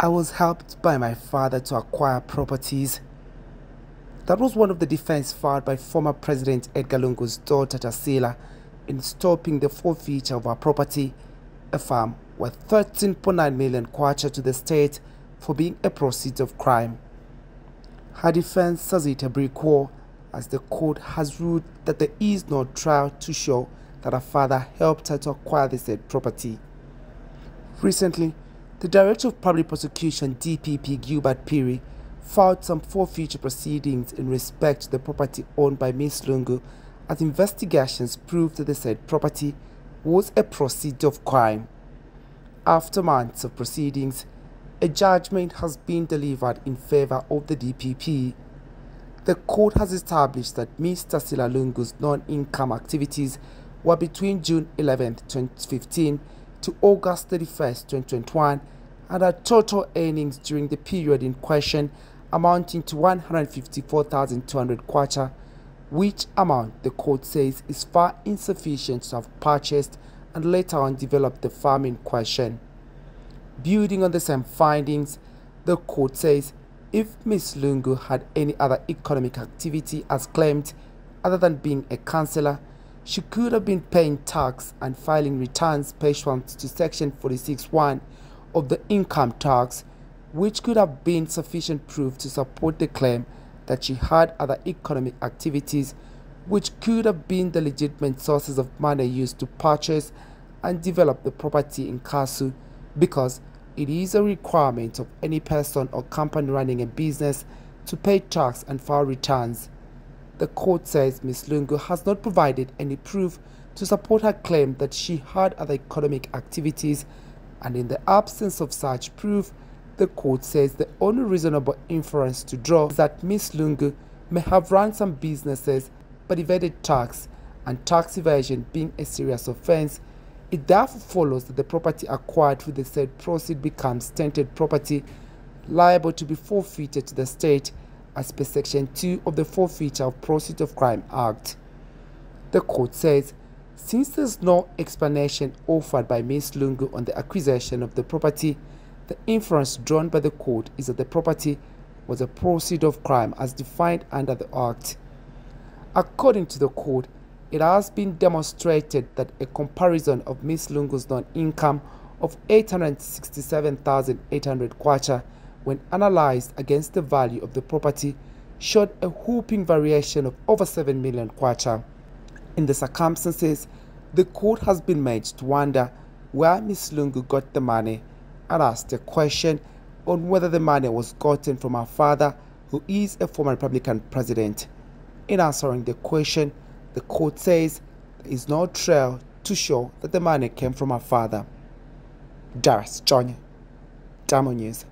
I was helped by my father to acquire properties. That was one of the defense filed by former President Edgar Lungu's daughter Tasila in stopping the forfeiture of her property, a farm worth 13.9 million kwacha to the state for being a proceeds of crime. Her defense says it a brick wall, as the court has ruled that there is no trial to show that her father helped her to acquire the said property. Recently, the Director of Public Prosecution DPP Gilbert Piri filed some forfeiture proceedings in respect to the property owned by Ms. Lungu, as investigations proved that the said property was a proceed of crime. After months of proceedings, a judgment has been delivered in favor of the DPP. The court has established that Ms. Tasila Lungu's non-income activities were between June 11, 2015 to August 31, 2021, and her total earnings during the period in question amounting to 154,200 kwacha, which amount the court says is far insufficient to have purchased and later on developed the farm in question. Building on the same findings, the court says if Ms. Lungu had any other economic activity as claimed other than being a councillor, she could have been paying tax and filing returns pursuant to Section 46(1) of the income tax, which could have been sufficient proof to support the claim that she had other economic activities which could have been the legitimate sources of money used to purchase and develop the property in Kasu, because it is a requirement of any person or company running a business to pay tax and file returns. The court says Ms. Lungu has not provided any proof to support her claim that she had other economic activities, and in the absence of such proof, the court says the only reasonable inference to draw is that Ms. Lungu may have run some businesses but evaded tax, and tax evasion being a serious offense, it therefore follows that the property acquired through the said proceed becomes tainted property liable to be forfeited to the state as per Section 2 of the Forfeiture of Proceeds of Crime Act. The court says since there is no explanation offered by Ms. Lungu on the acquisition of the property, the inference drawn by the court is that the property was a proceed of crime as defined under the Act. According to the court, it has been demonstrated that a comparison of Ms. Lungu's non-income of 867,800 kwacha when analyzed against the value of the property showed a whopping variation of over 7 million kwacha. In the circumstances, the court has been made to wonder where Ms. Lungu got the money and asked a question on whether the money was gotten from her father, who is a former Republican president. In answering the question, the court says there is no trail to show that the money came from her father. Darius Johnny, Diamond News.